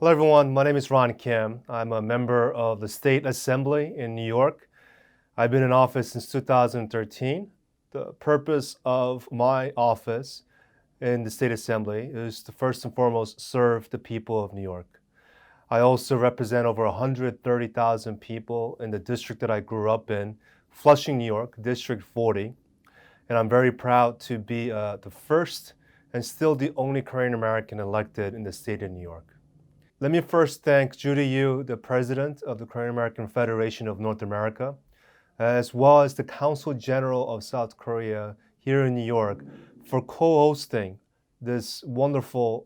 Hello everyone, my name is Ron Kim. I'm a member of the State Assembly in New York. I've been in office since 2013. The purpose of my office in the State Assembly is to first and foremost serve the people of New York. I also represent over 130,000 people in the district that I grew up in, Flushing, New York, District 40. And I'm very proud to be the first and still the only Korean American elected in the state of New York. Let me first thank Judy Yu, the president of the Korean American Federation of North America, as well as the Consul General of South Korea here in New York for co-hosting this wonderful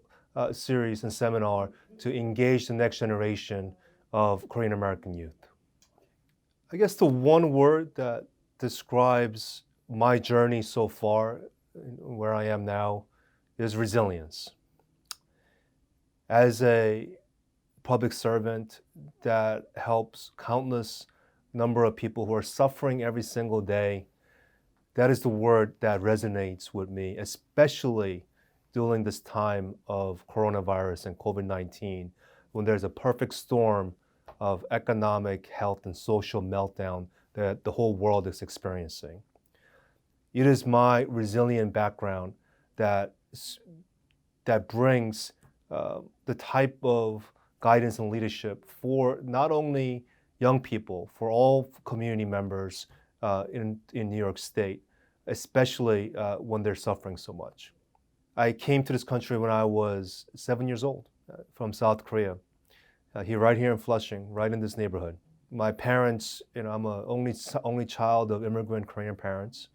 series and seminar to engage the next generation of Korean American youth. I guess the one word that describes my journey so far, where I am now, is resilience. As a public servant that helps countless number of people who are suffering every single day, that is the word that resonates with me, especially during this time of coronavirus and COVID-19, when there's a perfect storm of economic, health, and social meltdown that the whole world is experiencing. It is my resilient background that brings the type of guidance and leadership for not only young people, for all community members in New York State, especially when they're suffering so much. I came to this country when I was 7 years old from South Korea, right here in Flushing, right in this neighborhood. My parents, I'm a only child of immigrant Korean parents.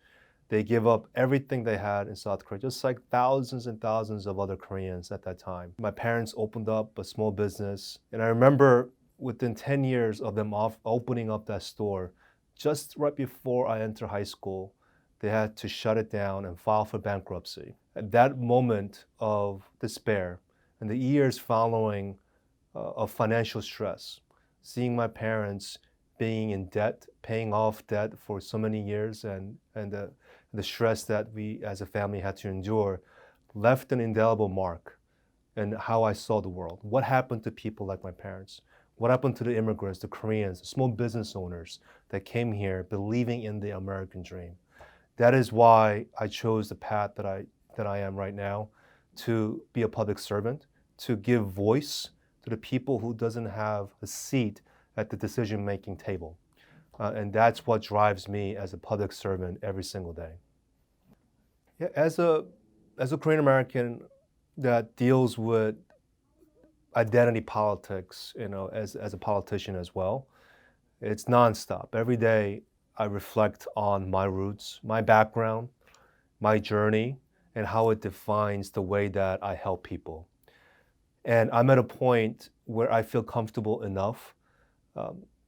They gave up everything they had in South Korea, just like thousands and thousands of other Koreans at that time. My parents opened up a small business, and I remember within 10 years of them opening up that store, just right before I entered high school, they had to shut it down and file for bankruptcy. At that moment of despair and the years following of financial stress, seeing my parents being in debt, paying off debt for so many years, and the stress that we as a family had to endure left an indelible mark in how I saw the world. What happened to people like my parents? What happened to the immigrants, the Koreans, the small business owners that came here believing in the American dream? That is why I chose the path that I am right now, to be a public servant, to give voice to the people who doesn't have a seat at the decision-making table. And that's what drives me as a public servant every single day. Yeah, as a Korean American that deals with identity politics, as a politician as well, it's nonstop. Every day I reflect on my roots, my background, my journey, and how it defines the way that I help people. And I'm at a point where I feel comfortable enough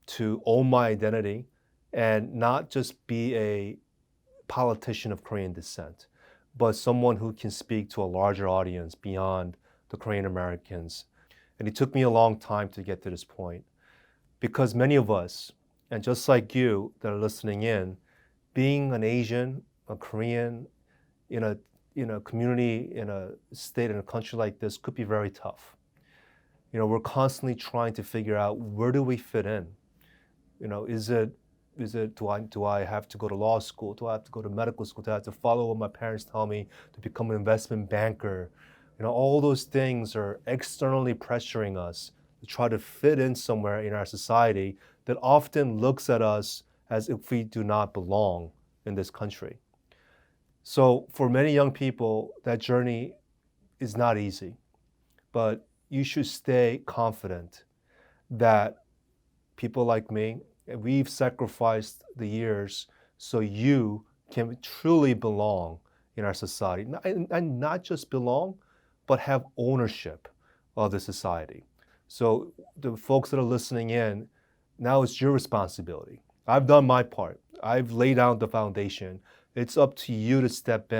to own my identity and not just be a politician of Korean descent, but someone who can speak to a larger audience beyond the Korean Americans. And it took me a long time to get to this point, because many of us, and just like you that are listening in, being an Asian, a Korean, in a community, in a state, in a country like this could be very tough. We're constantly trying to figure out, where do we fit in? Is it do I have to go to law school? Do I have to go to medical school? Do I have to follow what my parents tell me to become an investment banker? All those things are externally pressuring us to try to fit in somewhere in our society that often looks at us as if we do not belong in this country. So for many young people, that journey is not easy, but you should stay confident that people like me, we've sacrificed the years so you can truly belong in our society. And not just belong, but have ownership of the society. So the folks that are listening in, now it's your responsibility. I've done my part. I've laid out the foundation. It's up to you to step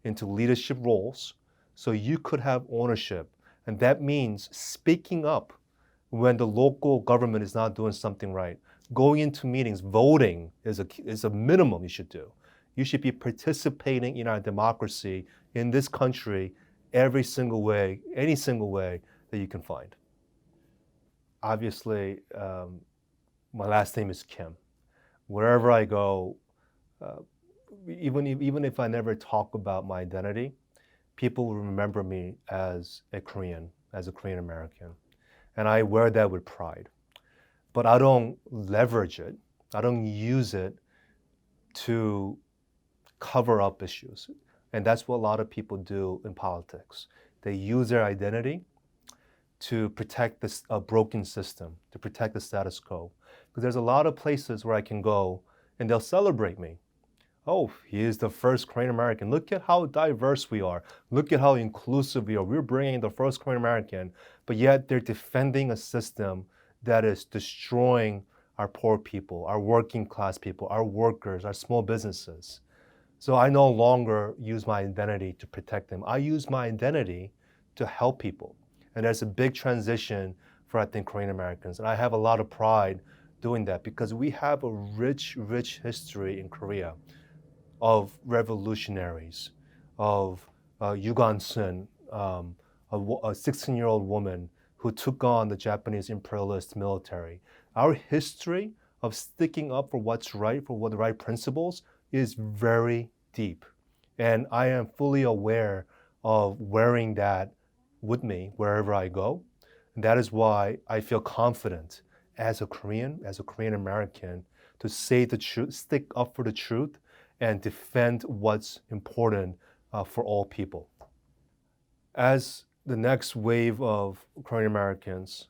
into leadership roles so you could have ownership. And that means speaking up when the local government is not doing something right. Going into meetings, voting is a minimum you should do. You should be participating in our democracy in this country every single way, any single way that you can find. obviously, my last name is Kim. Wherever I go, uh, even if I never talk about my identity, people will remember me as a Korean, as a Korean American. And I wear that with pride. But I don't leverage it. I don't use it to cover up issues. And that's what a lot of people do in politics. They use their identity to protect this a broken system, to protect the status quo. Because there's a lot of places where I can go and they'll celebrate me. Oh, he is the first Korean American. Look at how diverse we are. Look at how inclusive we are. We're bringing the first Korean American, but yet they're defending a system that is destroying our poor people, our working class people, our workers, our small businesses. So I no longer use my identity to protect them. I use my identity to help people. And there's a big transition for, I think, Korean Americans. And I have a lot of pride doing that because we have a rich, rich history in Korea of revolutionaries, of Yu Sun, a 16-year-old woman who took on the Japanese imperialist military. Our history of sticking up for what's right, for what the right principles, is very deep. And I am fully aware of wearing that with me wherever I go. And that is why I feel confident as a Korean American, to say the truth, stick up for the truth, and defend what's important for all people. As the next wave of Korean Americans,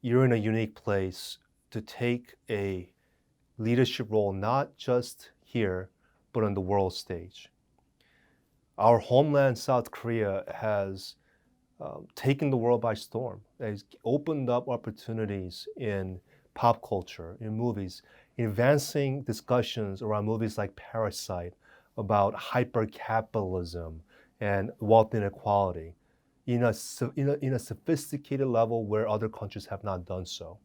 you're in a unique place to take a leadership role, not just here, but on the world stage. Our homeland, South Korea, has taken the world by storm. It's opened up opportunities in pop culture, in movies, advancing discussions around movies like Parasite about hyper-capitalism and wealth inequality in a sophisticated level where other countries have not done so.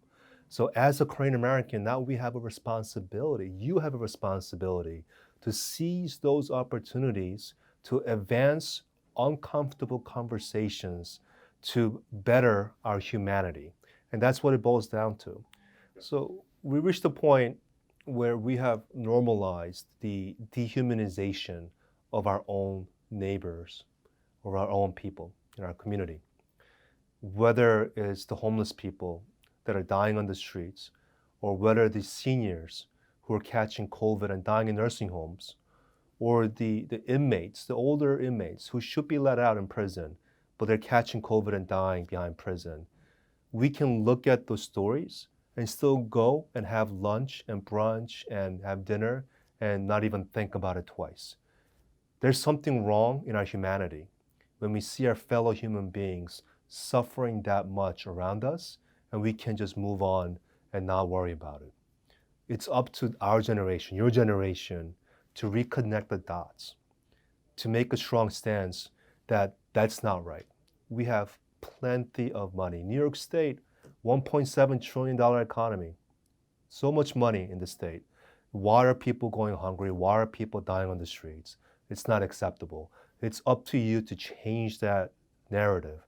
So as a Korean American, now we have a responsibility, you have a responsibility to seize those opportunities to advance uncomfortable conversations to better our humanity. And that's what it boils down to. So we reached a point where we have normalized the dehumanization of our own neighbors or our own people in our community. Whether it's the homeless people that are dying on the streets, or whether the seniors who are catching COVID and dying in nursing homes, or the inmates, the older inmates who should be let out in prison, but they're catching COVID and dying behind prison. We can look at those stories and still go and have lunch and brunch and have dinner and not even think about it twice. There's something wrong in our humanity when we see our fellow human beings suffering that much around us and we can just move on and not worry about it. It's up to our generation, your generation, to reconnect the dots, to make a strong stance that that's not right. We have plenty of money. New York State, $1.7 trillion economy. So much money in the state. Why are people going hungry? Why are people dying on the streets? It's not acceptable. It's up to you to change that narrative.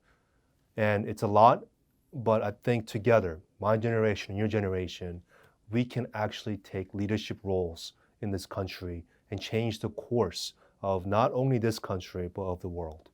And it's a lot, but I think together, my generation, your generation, we can actually take leadership roles in this country and change the course of not only this country, but of the world.